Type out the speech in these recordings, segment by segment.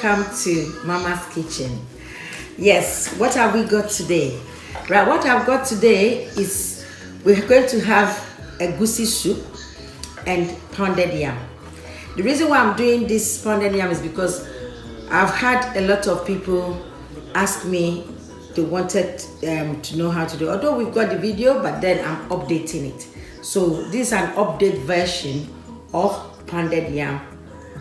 welcome to Mama's Kitchen. Yes, what have we got today? Right, what I've got today is we're going to have egusi soup and pounded yam. The reason why I'm doing this pounded yam is because I've had a lot of people ask me they wanted to know how to do it. Although we've got the video, but then I'm updating it. So this is an update version of pounded yam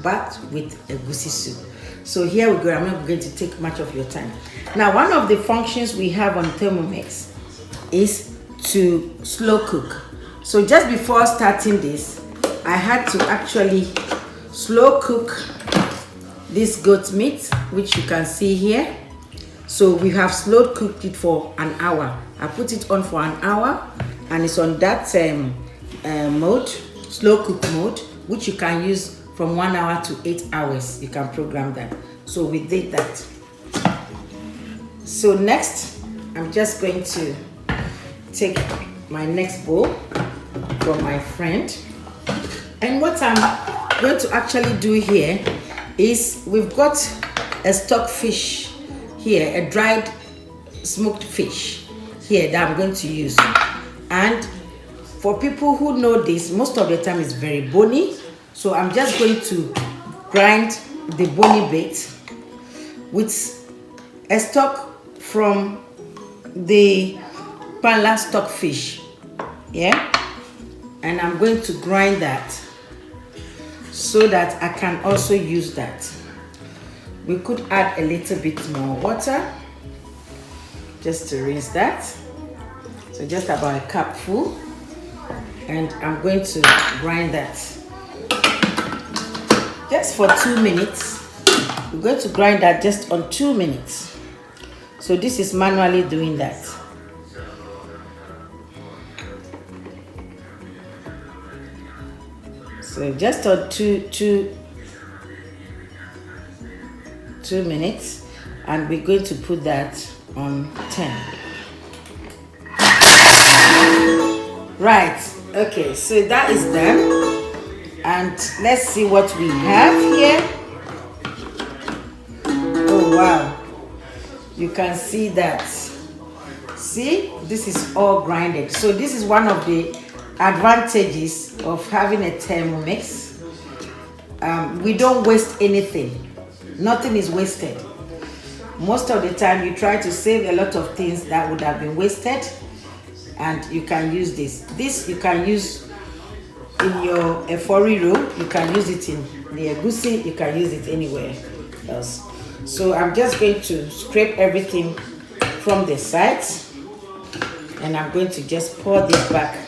but with egusi soup. So here we go. I'm not going to take much of your time. Now, one of the functions we have on Thermomix is to slow cook. So just before starting this, I had to actually slow cook this goat meat, which you can see here. So we have slow cooked it for an hour. I put it on for an hour and it's on that mode, slow cook mode, which you can use from 1 hour to 8 hours. You can program that. So we did that. So next, I'm just going to take my next bowl from my friend. And what I'm going to actually do here is we've got a stock fish here, a dried smoked fish here that I'm going to use. And for people who know this, most of the time it's very bony. So I'm just going to grind the bony bit with a stock from the panla stock fish. Yeah? And I'm going to grind that so that I can also use that. We could add a little bit more water just to rinse that. So just about a cup full. And I'm going to grind that just for 2 minutes. We're going to grind that just on 2 minutes. So this is manually doing that. So just on two minutes, and we're going to put that on 10. Right, okay, so that is done. And let's see what we have here. Oh wow, you can see that. See, this is all grinded. So this is one of the advantages of having a Thermomix. We don't waste anything. Nothing is wasted. Most of the time you try to save a lot of things that would have been wasted, and you can use this. This you can use in your efori roux, you can use it in the egusi, you can use it anywhere else. So I'm just going to scrape everything from the sides, and I'm going to just pour this back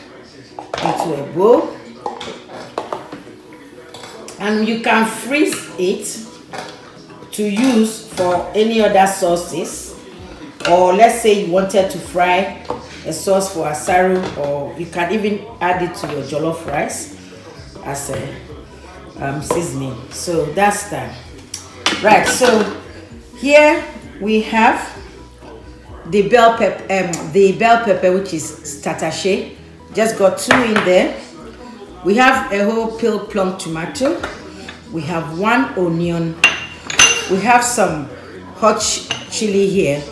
into a bowl. And you can freeze it to use for any other sauces, or let's say you wanted to fry a sauce for asaro, or you can even add it to your jollof rice as a seasoning. So that's that. Right, so here we have the bell pepper, which is Tatatshe. Just got 2 in there. We have a whole peeled plum tomato. We have 1 onion. We have some hot chili here.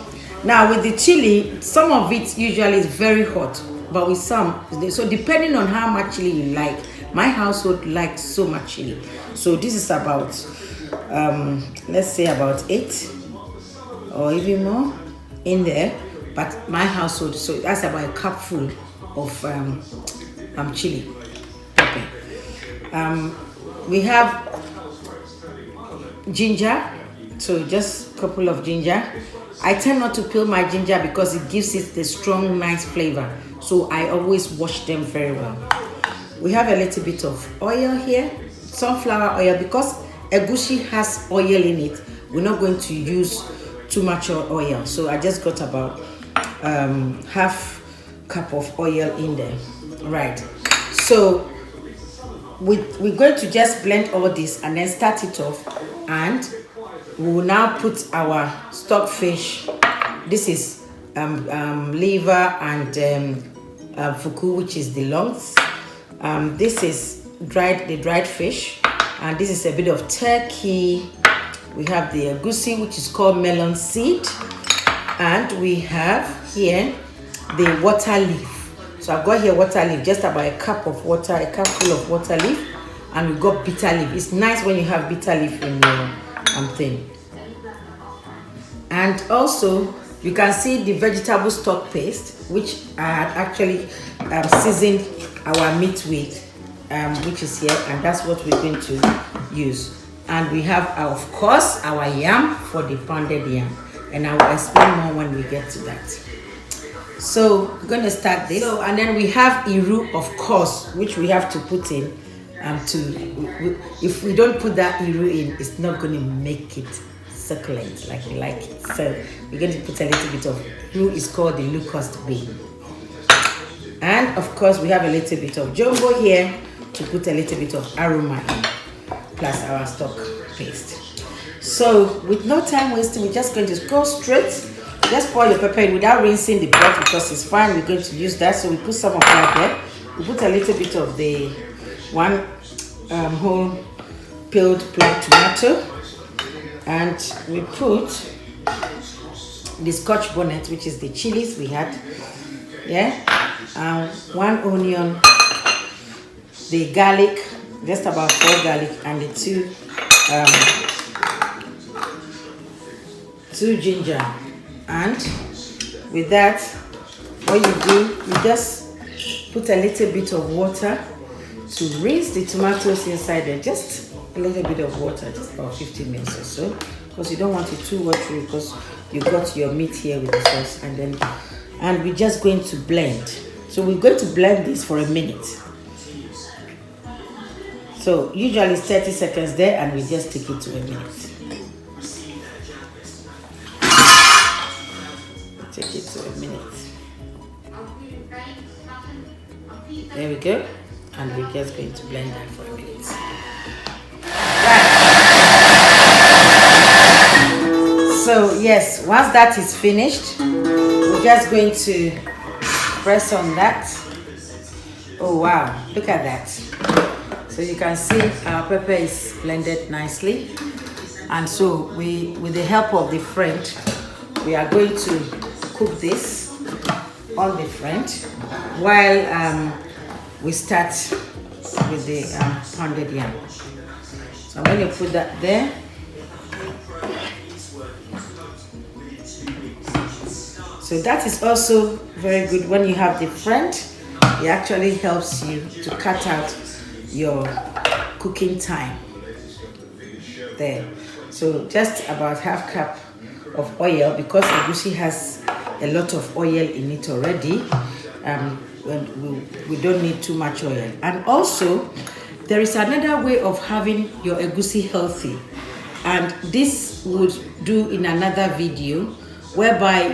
Now with the chili, some of it usually is very hot, but with some, so depending on how much chili you like, my household likes so much chili. So this is about, let's say about 8 or even more in there, but my household, so that's about a cup full of chili pepper. We have ginger, so just a couple of ginger. I tend not to peel my ginger because it gives it the strong, nice flavor. So I always wash them very well. We have a little bit of oil here, sunflower oil, because egusi has oil in it. We're not going to use too much oil. So I just got about half cup of oil in there. Right. So we're going to just blend all this and then start it off, and we will now put our stock fish. This is liver and fuku, which is the lungs. This is the dried fish, and this is a bit of turkey, We have the egusi, which is called melon seed, and we have here the water leaf. So I've got here water leaf, just about a cup of water, a cup full of water leaf, and we got bitter leaf. It's nice when you have bitter leaf in your thing. And also you can see the vegetable stock paste, which I had actually seasoned our meat with, which is here, and that's what we're going to use. And we have, of course, our yam for the pounded yam, and I will explain more when we get to that. So we're going to start this. So, and then we have iru, of course, which we have to put in. If we don't put that iru in, it's not going to make it succulent like we like it. So we're going to put a little bit of iru. Is called the Lucost bean. And of course, we have a little bit of jumbo here to put a little bit of aroma in, plus our stock paste. So with no time wasting, we're just going to go straight. Just pour your pepper in without rinsing the pot, because it's fine. We're going to use that. So we put some of that there. We put a little bit of the one whole peeled plum tomato, and we put the Scotch bonnet, which is the chilies we had. Yeah, one onion, the garlic, just about 4 garlic, and the two ginger. And with that, what you do, you just put a little bit of water to rinse the tomatoes inside there. Just a little bit of water, just about 15 minutes or so, because you don't want it too watery, because you got your meat here with the sauce. And we're just going to blend. So we're going to blend this for a minute. So usually it's 30 seconds there, and we just take it to a minute. Take it to a minute. There we go. And we're just going to blend that for a minute. Right. So yes, once that is finished, we're just going to press on that. Oh wow, look at that. So you can see our pepper is blended nicely. And so with the help of the friend, we are going to cook this on the front while we start with the pounded yam. So I'm going to put that there. So that is also very good when you have the front. It actually helps you to cut out your cooking time there. So just about half cup of oil, because egusi has a lot of oil in it already. We don't need too much oil. And also, there is another way of having your egusi healthy, and this would do in another video, whereby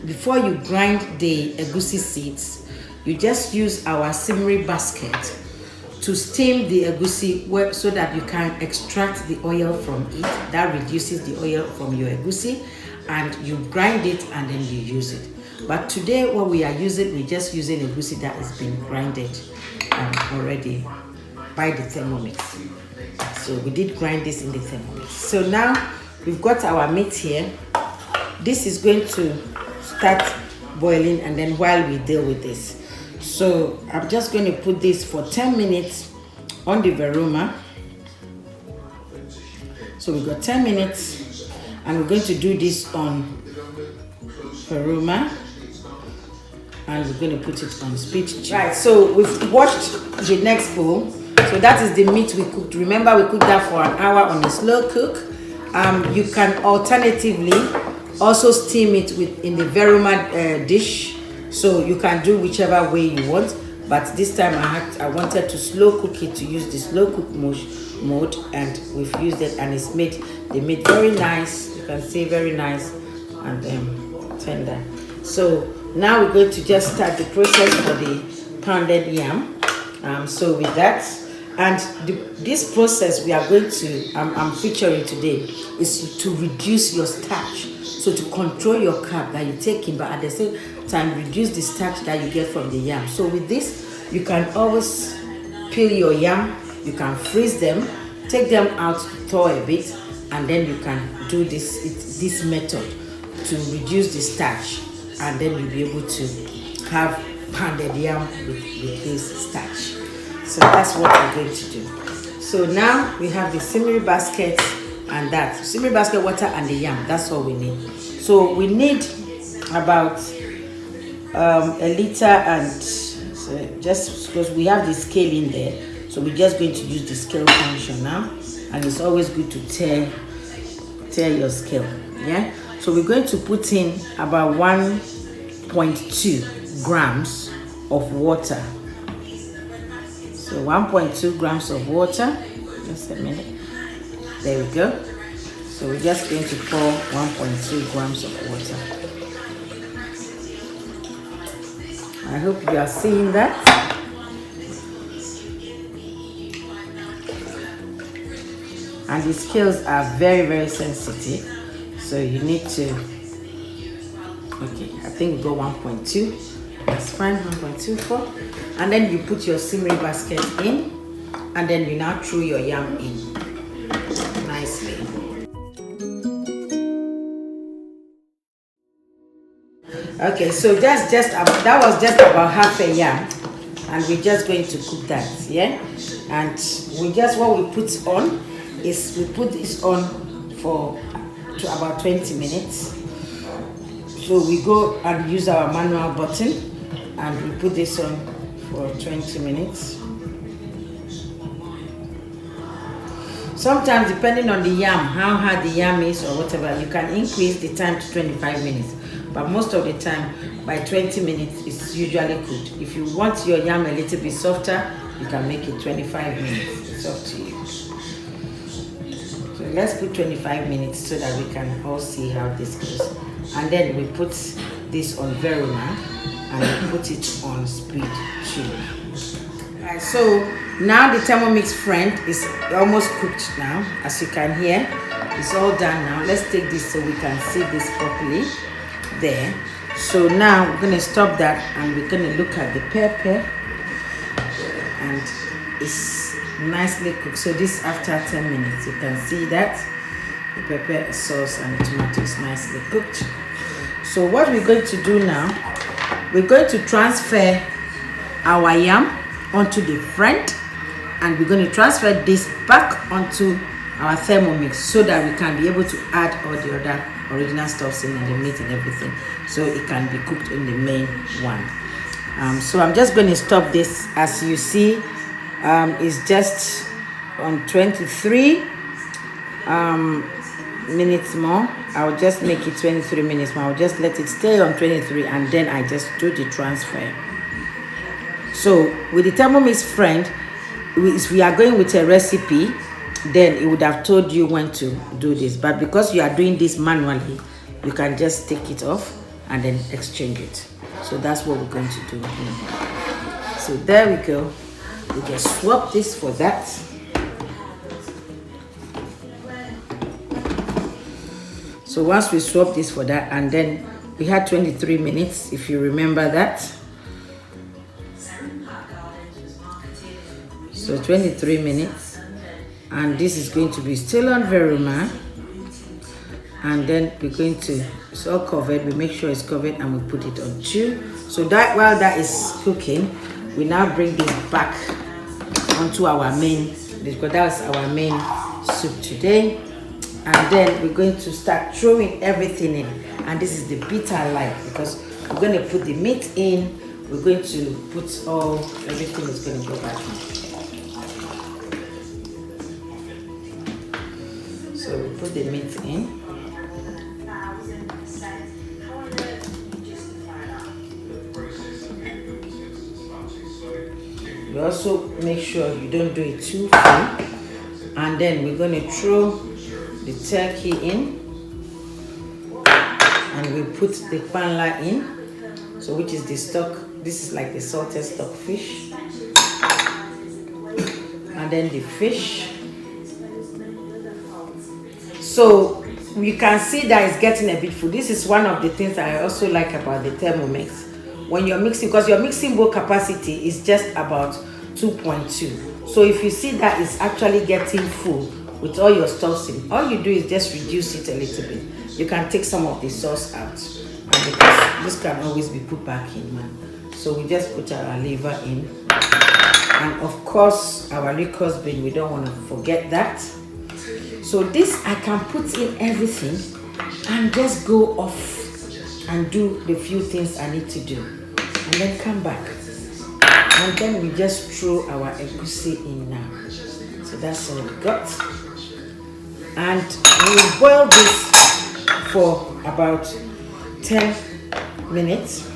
before you grind the egusi seeds, you just use our simmering basket to steam the egusi so that you can extract the oil from it. That reduces the oil from your egusi, and you grind it and then you use it. But today what we are using, we're just using egusi that has been grinded already by the Thermomix. So we did grind this in the Thermomix. So now we've got our meat here. This is going to start boiling, and then while we deal with this. So I'm just going to put this for 10 minutes on the varoma. So we've got 10 minutes, and we're going to do this on varoma, and we're going to put it on split. Right, so we've washed the next bowl. So that is the meat we cooked. Remember, we cooked that for an hour on a slow cook. You can alternatively also steam it in the varoma dish. So you can do whichever way you want. But this time I wanted to slow cook it, to use the slow cook mode, and we've used it, and it's made the meat very nice. You can see very nice and tender. So now we're going to just start the process for the pounded yam. So with that, and this process we are going to I'm featuring today is to reduce your starch. So to control your carb that you take in, but at the same time reduce the starch that you get from the yam. So with this, you can always peel your yam, you can freeze them, take them out to thaw a bit, and then you can do this method to reduce the starch, and then you'll be able to have pounded yam with this starch. So that's what we're going to do. So now we have the simmery basket and that simmery basket, water, and the yam. That's all we need. So we need about a liter, and so just because we have the scale in there, so we're just going to use the scale function now, and it's always good to tear your scale. Yeah, so we're going to put in about 1.2 grams of water. So 1.2 grams of water. Just a minute. There we go. So we're just going to pour 1.2 grams of water. I hope you are seeing that. And the scales are very, very sensitive. So you need to, okay, I think we got 1.2. That's fine, 1.24. And then you put your simmery basket in, and then you now throw your yam in nicely. Okay, so that was just about half a yam, and we're just going to cook that, yeah. And what we put on is we put this on to about 20 minutes. So we go and use our manual button, and we put this on for 20 minutes. Sometimes, depending on the yam, how hard the yam is or whatever, you can increase the time to 25 minutes. But most of the time, by 20 minutes, it's usually cooked. If you want your yam a little bit softer, you can make it 25 minutes. It's up to you. So let's put 25 minutes so that we can all see how this goes. And then we put this on Verona, and we put it on speed 2. Alright, so now the Thermomix friend is almost cooked now. As you can hear, it's all done now. Let's take this so we can see this properly. There. So now we're going to stop that, and we're going to look at the pepper, and it's nicely cooked. So this after 10 minutes, you can see that the pepper sauce and the tomato is nicely cooked. So what we're going to do now, we're going to transfer our yam onto the front, and we're going to transfer this back onto our Thermomix so that we can be able to add all the other original stuffs in, and the meat and everything, so it can be cooked in the main one. So I'm just going to stop this. As you see, it's just on 23 minutes more. I'll just make it 23 minutes more. I'll just let it stay on 23, and then I just do the transfer. So with the Thermomix friend, if we are going with a recipe, then it would have told you when to do this. But because you are doing this manually, you can just take it off and then exchange it. So that's what we're going to do here. So there we go. We can swap this for that. So once we swap this for that, and then we had 23 minutes, if you remember that. So 23 minutes, and this is going to be still on Verona, and then we're going to, it's all covered, we make sure it's covered, and we put it on 2. So that while that is cooking, we now bring this back onto our main, because that's our main soup today. And then we're going to start throwing everything in, and this is the bit I like, because we're going to put the meat in, we're going to put everything is going to go back in. So we put the meat in. You also make sure you don't do it too full. And then we're going to throw the turkey in, and we put the panla in, so which is the stock. This is like the salted stock fish, and then the fish. So you can see that it's getting a bit full. This is one of the things that I also like about the Thermomix. When you're mixing, because your mixing bowl capacity is just about 2.2. So if you see that it's actually getting full, with all your stuffs in. All you do is just reduce it a little bit. You can take some of the sauce out, and because this can always be put back in, man. So we just put our liver in, and of course our Lucost bean. We don't want to forget that. So this I can put in everything and just go off and do the few things I need to do, and then come back, and then we just throw our egusi in now. So that's all we got, and we will boil this for about 10 minutes.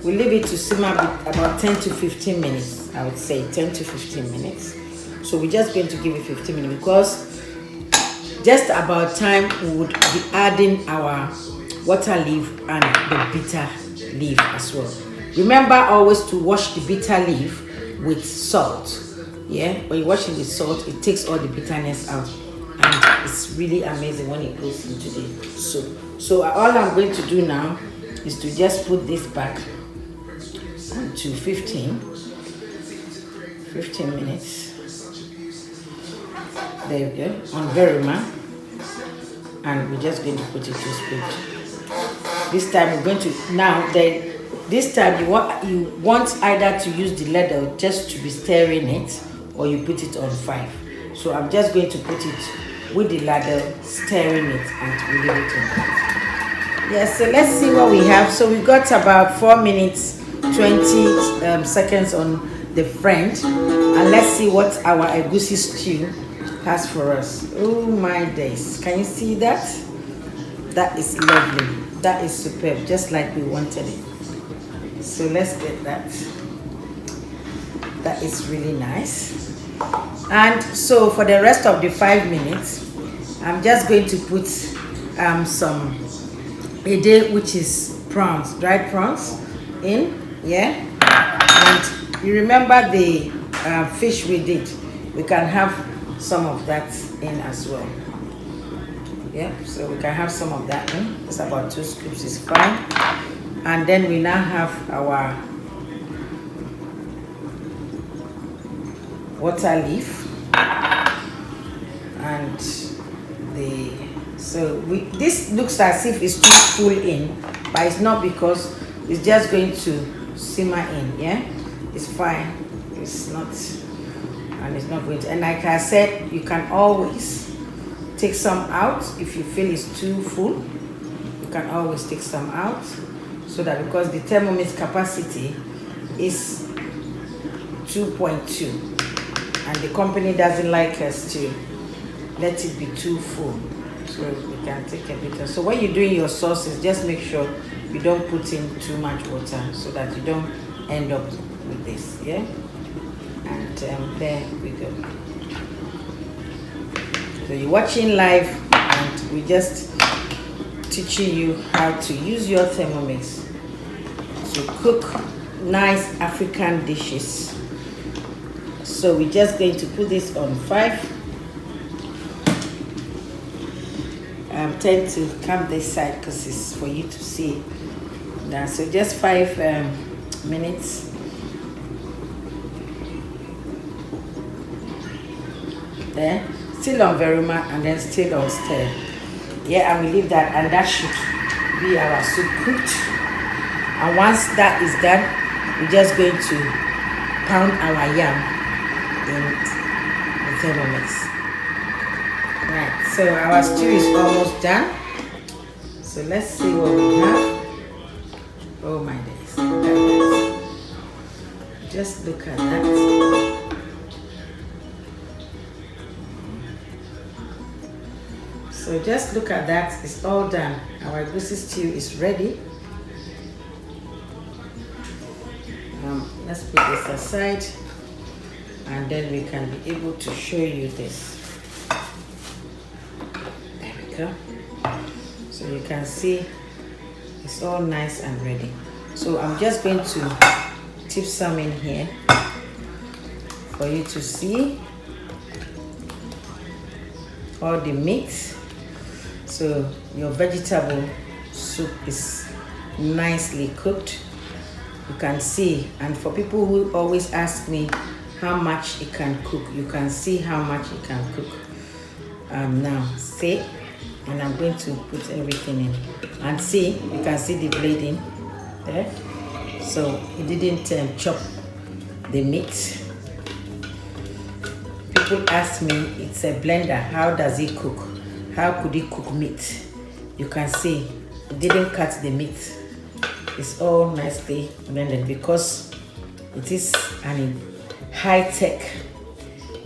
We leave it to simmer about 10 to 15 minutes. I would say 10 to 15 minutes. So we're just going to give it 15 minutes because just about time we would be adding our water leaf and the bitter leaf as well. Remember always to wash the bitter leaf with salt. Yeah, when you wash it with salt, it takes all the bitterness out, and it's really amazing when it goes into the soup. So all I'm going to do now is to just put this back to 15 minutes. There we go, on Verima, and we're just going to put it to split. This time we're going to this time you want either to use the ladle just to be stirring it, or you put it on 5. So I'm just going to put it with the ladle, stirring it, and we leave it on that. Yes, so let's see what we have. So we got about 4 minutes 20 seconds on the front, and let's see what our egusi stew has for us. Oh my days, can you see that? That is lovely. That is superb, just like we wanted it. So let's get that. That is really nice. And so for the rest of the 5 minutes, I'm just going to put some ede, which is prawns, dried prawns in. Yeah, and you remember the fish we did, we can have some of that in as well. Yeah, so we can have some of that in. It's about 2 scoops is fine. And then we now have our water leaf and this looks as if it's too full in, but it's not, because it's just going to simmer in. Yeah, it's fine. It's not, and it's not going to. And like I said, you can always take some out if you feel it's too full. You can always take some out, so that, because the Thermomix capacity is 2.2, and the company doesn't like us to let it be too full, so we can take a bit. So when you're doing your sauces, just make sure you don't put in too much water, so that you don't end up with this. Yeah, and there we go. So you're watching live, and we're just teaching you how to use your Thermomix to cook nice African dishes. So we're just going to put this on 5. Tend to come this side because it's for you to see. Now, so just 5 minutes. There, still on Verima, and then still on stir. Yeah, and we leave that, and that should be our soup cooked. And once that is done, we're just going to pound our yam in the Thermomix. Right, so our stew is almost done. So let's see what we have. Oh my days, look at that. Just look at that. So just look at that, it's all done. Our egusi stew is ready. Let's put this aside, and then we can be able to show you this. There we go. So you can see it's all nice and ready. So I'm just going to tip some in here for you to see all the meat. So your vegetable soup is nicely cooked. You can see. And for people who always ask me, how much it can cook. You can see how much it can cook. Now see, and I'm going to put everything in and see. You can see the blade in there, so it didn't chop the meat. People ask me, it's a blender, how does it cook? How could it cook meat? You can see it didn't cut the meat. It's all nicely blended because it is an high-tech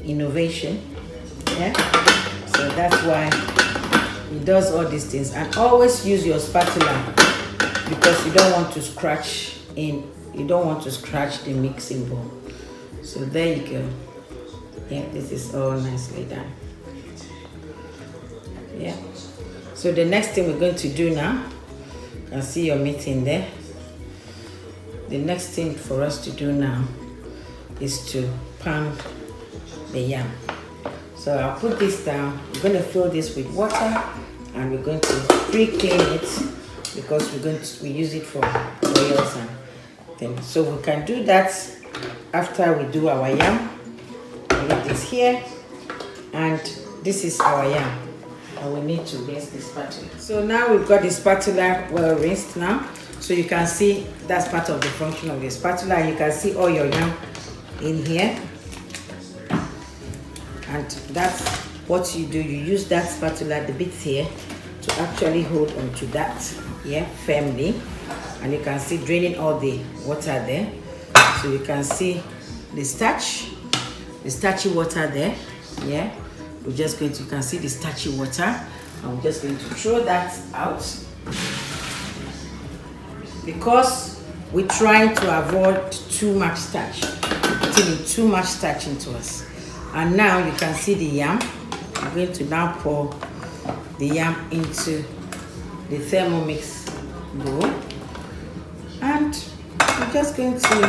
innovation. Yeah, so that's why it does all these things. And always use your spatula because you don't want to scratch the mixing bowl. So there you go. Yeah, this is all nicely done. Yeah, so the next thing we're going to do now, you can see your meat in there. The next thing for us to do now is to pound the yam. So I'll put this down. We're going to fill this with water and we're going to pre-clean it because we use it for oils and things. So we can do that after we do our yam. Leave this here, and this is our yam, and we need to rinse the spatula. So now we've got the spatula well rinsed now, so you can see that's part of the function of the spatula. You can see all your yam in here, and that's what you do. You use that spatula, the bits here, to actually hold onto that firmly, and you can see draining all the water there. So you can see the starch, the starchy water there. Yeah, we're just going to, you can see the starchy water, and we're just going to throw that out because we're trying to avoid too much starch, putting too much starch into us. And now you can see the yam. I'm going to now pour the yam into the Thermomix bowl, and we're just going to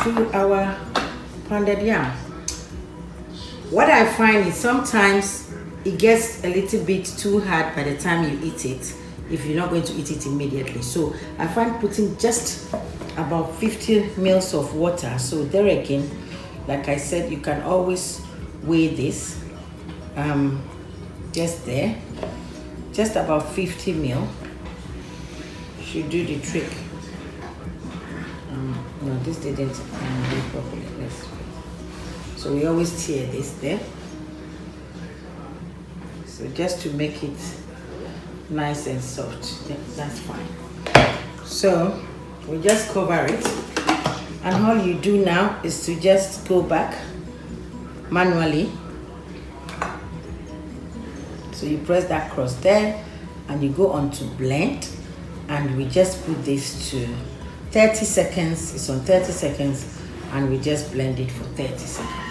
do our pounded yam. What I find is sometimes it gets a little bit too hard by the time you eat it if you're not going to eat it immediately. So I find putting just about 50 ml of water. So there again, like I said, you can always weigh this just there, just about 50 ml should do the trick. No, this didn't do properly. Let's wait. So we always tear this there, so just to make it nice and soft. Yeah, that's fine. So we just cover it, and all you do now is to just go back manually. So you press that cross there and you go on to blend, and we just put this to 30 seconds. It's on 30 seconds, and we just blend it for 30 seconds.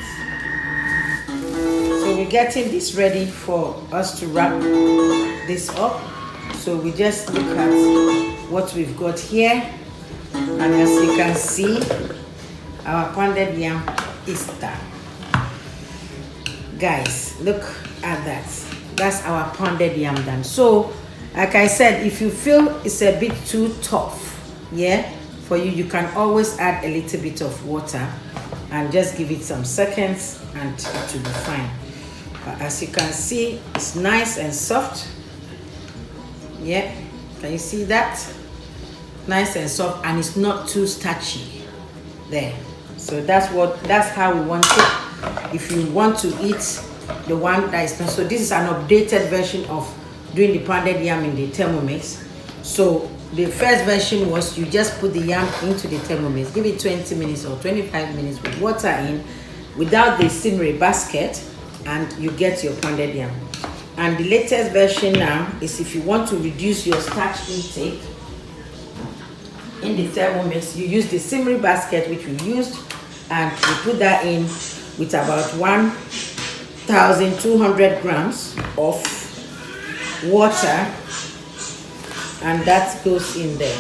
So we're getting this ready for us to wrap this up. So we just look at what we've got here, and as you can see, our pounded yam is done. Guys, look at that. That's our pounded yam done. So like I said, if you feel it's a bit too tough, for you, you can always add a little bit of water and just give it some seconds and it will be fine. But as you can see, it's nice and soft. Yeah, can you see that? Nice and soft, and it's not too starchy there. So that's how we want it. If you want to eat the one that is not, so this is an updated version of doing the pounded yam in the Thermomix. So the first version was you just put the yam into the Thermomix, give it 20 minutes or 25 minutes with water in without the simmering basket, and you get your pounded yam. And the latest version now is if you want to reduce your starch intake in the Thermomix, you use the simmering basket which we used, and you put that in with about 1,200 grams of water, and that goes in there.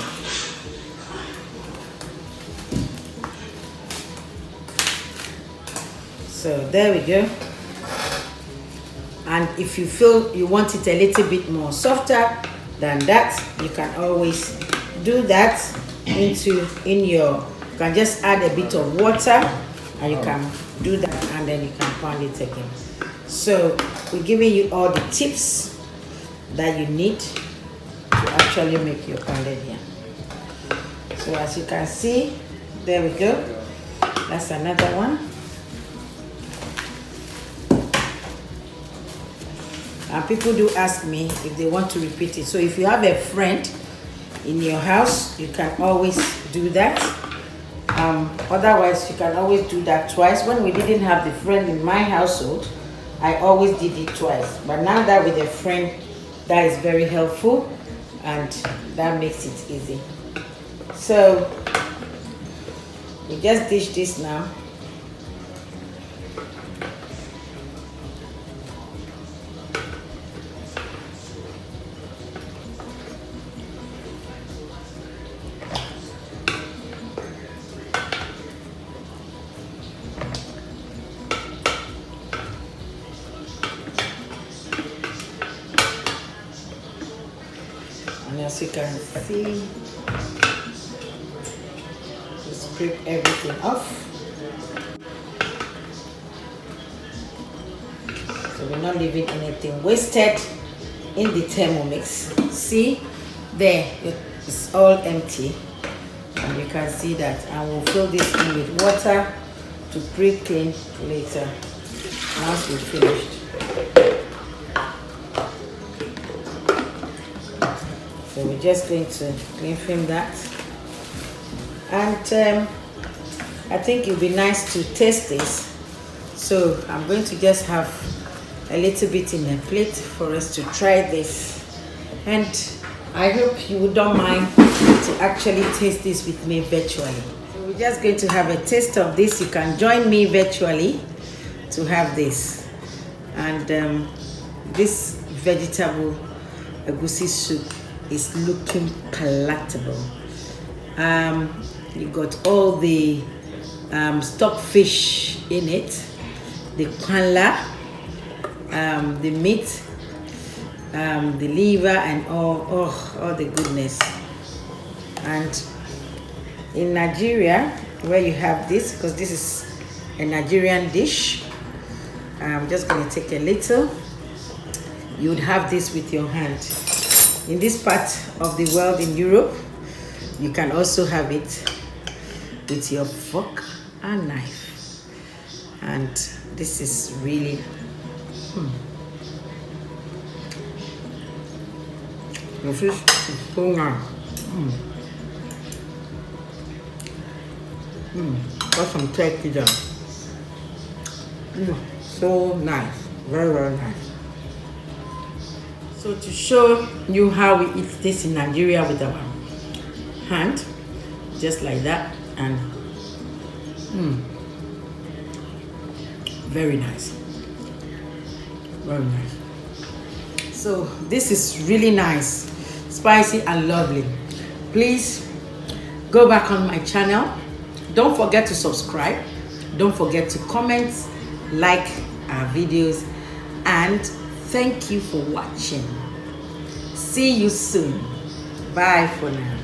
So there we go. And if you feel you want it a little bit more softer than that, you can always do that you can just add a bit of water and you can do that, and then you can pound it again. So we're giving you all the tips that you need to actually make your pounded yam. So as you can see, there we go. That's another one. And people do ask me if they want to repeat it. So if you have a friend in your house, you can always do that. Otherwise, you can always do that twice. When we didn't have the friend in my household, I always did it twice. But now that with a friend, that is very helpful, and that makes it easy. So we just dish this now. And as you can see, just scrape everything off. So we're not leaving anything wasted in the Thermomix. See, there, it's all empty. And you can see that. And we'll fill this in with water to pre-clean later once we're finished. So we're just going to clean film that, and I think it would be nice to taste this. So I'm going to just have a little bit in a plate for us to try this, and I hope you don't mind to actually taste this with me virtually. So we're just going to have a taste of this. You can join me virtually to have this, and this vegetable egusi soup is looking palatable. You got all the stockfish in it, the panla, the meat, the liver, and all the goodness. And in Nigeria, where you have this, because this is a Nigerian dish, I'm just going to take a little. You would have this with your hand. In this part of the world, in Europe, you can also have it with your fork and knife. And this is really the fish is so nice. Got some turkey there. So nice, very, very nice. So to show you how we eat this in Nigeria with our hand, just like that, and very nice, very nice. So this is really nice, spicy and lovely. Please go back on my channel. Don't forget to subscribe. Don't forget to comment, like our videos, and thank you for watching. See you soon. Bye for now.